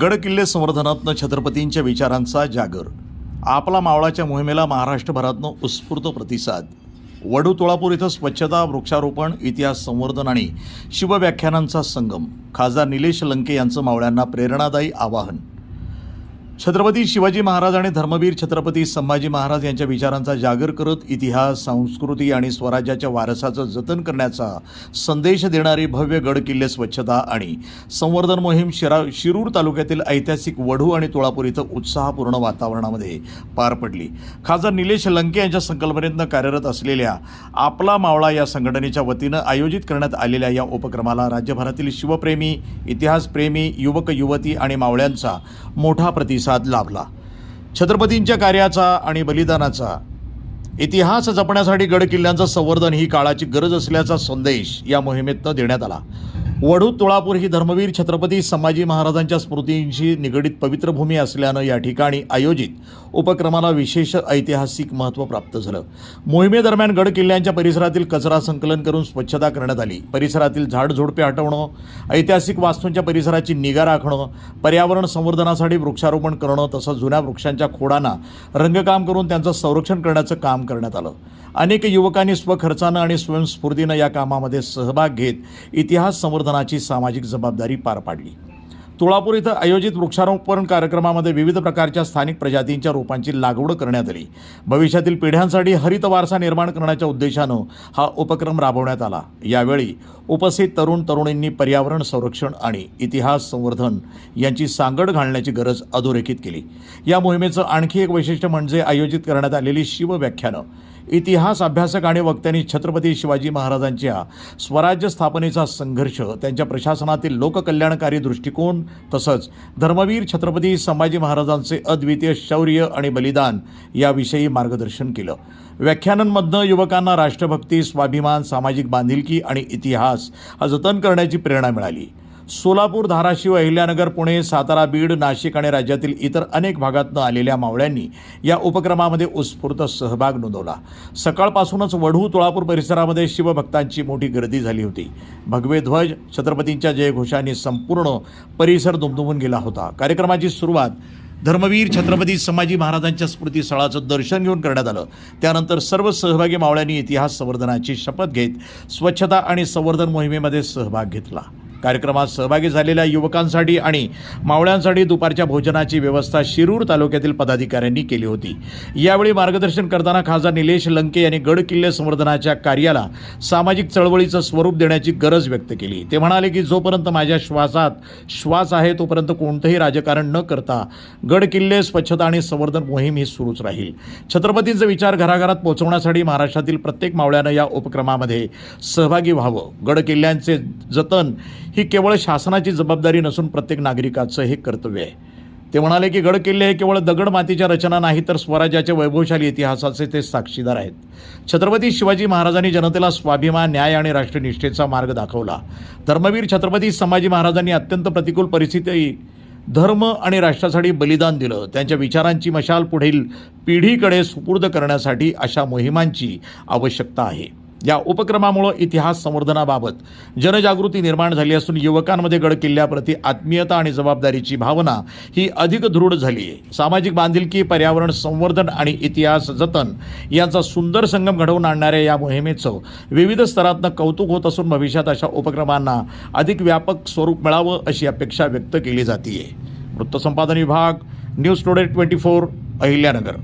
गड किल्ले संवर्धनातनं छत्रपतींच्या विचारांचा जागर. आपला मावळाच्या मोहिमेला महाराष्ट्रभरातनं उत्स्फूर्त प्रतिसाद. वडू तुळापूर इथं स्वच्छता, वृक्षारोपण, इतिहास संवर्धन आणि शिवव्याख्यानांचा संगम. खासदार निलेश लंके यांचं मावळ्यांना प्रेरणादायी आवाहन. छत्रपती शिवाजी महाराज आणि धर्मवीर छत्रपती संभाजी महाराज यांच्या विचारांचा जागर करत इतिहास, संस्कृती आणि स्वराज्याच्या वारसाचं जतन करण्याचा संदेश देणारी भव्य गड किल्ले स्वच्छता आणि संवर्धन मोहीम शिरूर तालुक्यातील ऐतिहासिक वढू आणि तुळापूर इथं उत्साहपूर्ण वातावरणामध्ये पार पडली. खासदार निलेश लंके यांच्या संकल्पनेतनं कार्यरत असलेल्या आपला मावळा या संघटनेच्या वतीनं आयोजित करण्यात आलेल्या या उपक्रमाला राज्यभरातील शिवप्रेमी, इतिहासप्रेमी, युवक युवती आणि मावळ्यांचा मोठा प्रतिसाद लाभला. छत्रपतींच्या कार्याचा आणि बलिदानाचा इतिहास जपण्यासाठी गड किल्ल्यांचं संवर्धन ही काळाची गरज असल्याचा संदेश या मोहिमेतनं देण्यात आला. वढू तुळापूर ही धर्मवीर छत्रपती संभाजी महाराजांच्या स्मृतींशी निगडीत पवित्र भूमी असल्यानं या ठिकाणी आयोजित उपक्रमाला विशेष ऐतिहासिक महत्त्व प्राप्त झालं. मोहिमेदरम्यान गड किल्ल्यांच्या परिसरातील कचरा संकलन करून स्वच्छता करण्यात आली. परिसरातील झाडझुडपे हटवणं, ऐतिहासिक वास्तूंच्या परिसराची निगा राखणं, पर्यावरण संवर्धनासाठी वृक्षारोपण करणं तसंच जुन्या वृक्षांच्या खोडांना रंगकाम करून त्यांचं संरक्षण करण्याचं काम करण्यात आलं. अनेक युवकांनी स्वखर्चानं आणि स्वयंस्फूर्तीनं या कामामध्ये सहभाग घेत इतिहास संवर्धनाची सामाजिक जबाबदारी पार पाडली. तुळापूर इथं आयोजित वृक्षारोपण कार्यक्रमामध्ये विविध प्रकारच्या स्थानिक प्रजातींच्या रोपांची लागवड करण्यात आली. भविष्यातील पिढ्यांसाठी हरित वारसा निर्माण करण्याच्या उद्देशानं हा उपक्रम राबवण्यात आला. यावेळी उपस्थित तरुण तरुणींनी पर्यावरण संरक्षण आणि इतिहास संवर्धन यांची सांगड घालण्याची गरज अधोरेखित केली. या मोहिमेचं आणखी एक वैशिष्ट्य म्हणजे आयोजित करण्यात आलेली शिवव्याख्यानं. इतिहास अभ्यासक आणि वक्त्यांनी छत्रपती शिवाजी महाराजांच्या स्वराज्य स्थापनेचा संघर्ष, त्यांच्या प्रशासनातील लोककल्याणकारी दृष्टिकोन तसंच धर्मवीर छत्रपती संभाजी महाराजांचे अद्वितीय शौर्य आणि बलिदान याविषयी मार्गदर्शन केलं. व्याख्यानांमधनं युवकांना राष्ट्रभक्ती, स्वाभिमान, सामाजिक बांधिलकी आणि इतिहास हा जतन करण्याची प्रेरणा मिळाली. सोलापूर, धाराशिव, अहिल्यानगर, पुणे, सातारा, बीड, नाशिक आणि राज्यातील इतर अनेक भागातनं आलेल्या मावळ्यांनी या उपक्रमामध्ये उत्स्फूर्त सहभाग नोंदवला. सकाळपासूनच वढू तुळापूर परिसरामध्ये शिवभक्तांची मोठी गर्दी झाली होती. भगवे ध्वज, छत्रपतींच्या जयघोषांनी संपूर्ण परिसर दुमदुमून गेला होता. कार्यक्रमाची सुरुवात धर्मवीर छत्रपती संभाजी महाराजांच्या स्मृतीस्थळाचं दर्शन घेऊन करण्यात आलं. त्यानंतर सर्व सहभागी मावळ्यांनी इतिहास संवर्धनाची शपथ घेत स्वच्छता आणि संवर्धन मोहिमेमध्ये सहभाग घेतला. कार्यक्रमात सहभागी झालेल्या युवकांसाठी आणि मावळ्यांसाठी दुपारच्या भोजनाची व्यवस्था शिरूर तालुक्यातील पदाधिकाऱ्यांनी केली होती. यावेळी मार्गदर्शन करताना खासदार निलेश लंके यांनी गड किल्ले संवर्धनाच्या कार्याला सामाजिक चळवळीचं स्वरूप देण्याची गरज व्यक्त केली. ते म्हणाले की जोपर्यंत माझ्या श्वासात श्वास आहे तोपर्यंत कोणतंही राजकारण न करता गड किल्ले स्वच्छता आणि संवर्धन मोहीम ही सुरूच राहील. छत्रपतींचे विचार घराघरात पोहोचवण्यासाठी महाराष्ट्रातील प्रत्येक मावळ्यानं या उपक्रमामध्ये सहभागी व्हावं. गड किल्ल्यांचे जतन ही केवळ शासनाची जबाबदारी नसून प्रत्येक नागरिकाचं हे कर्तव्य आहे. ते म्हणाले की गड किल्ले हे केवळ दगड मातीच्या रचना नाही तर स्वराज्याच्या वैभवशाली इतिहासाचे ते साक्षीदार आहेत. छत्रपती शिवाजी महाराजांनी जनतेला स्वाभिमान, न्याय आणि राष्ट्रनिष्ठेचा मार्ग दाखवला. धर्मवीर छत्रपती संभाजी महाराजांनी अत्यंत प्रतिकूल परिस्थिती धर्म आणि राष्ट्रासाठी बलिदान दिलं. त्यांच्या विचारांची मशाल पुढील पिढीकडे सुपूर्द करण्यासाठी अशा मोहिमांची आवश्यकता आहे. या उपक्रमामुळे इतिहास संवर्धनाबाबत जनजागृती निर्माण झाली असून युवकांमध्ये गड किल्ल्याप्रती आत्मीयता आणि जबाबदारीची भावना ही अधिक दृढ झाली आहे. सामाजिक बांधिलकी, पर्यावरण संवर्धन आणि इतिहास जतन यांचा सुंदर संगम घडवून आणणाऱ्या या मोहिमेचं विविध स्तरातनं कौतुक होत असून भविष्यात अशा उपक्रमांना अधिक व्यापक स्वरूप मिळावं अशी अपेक्षा व्यक्त केली जाते. वृत्तसंपादन विभाग, न्यूज टुडे 24, अहिल्यानगर.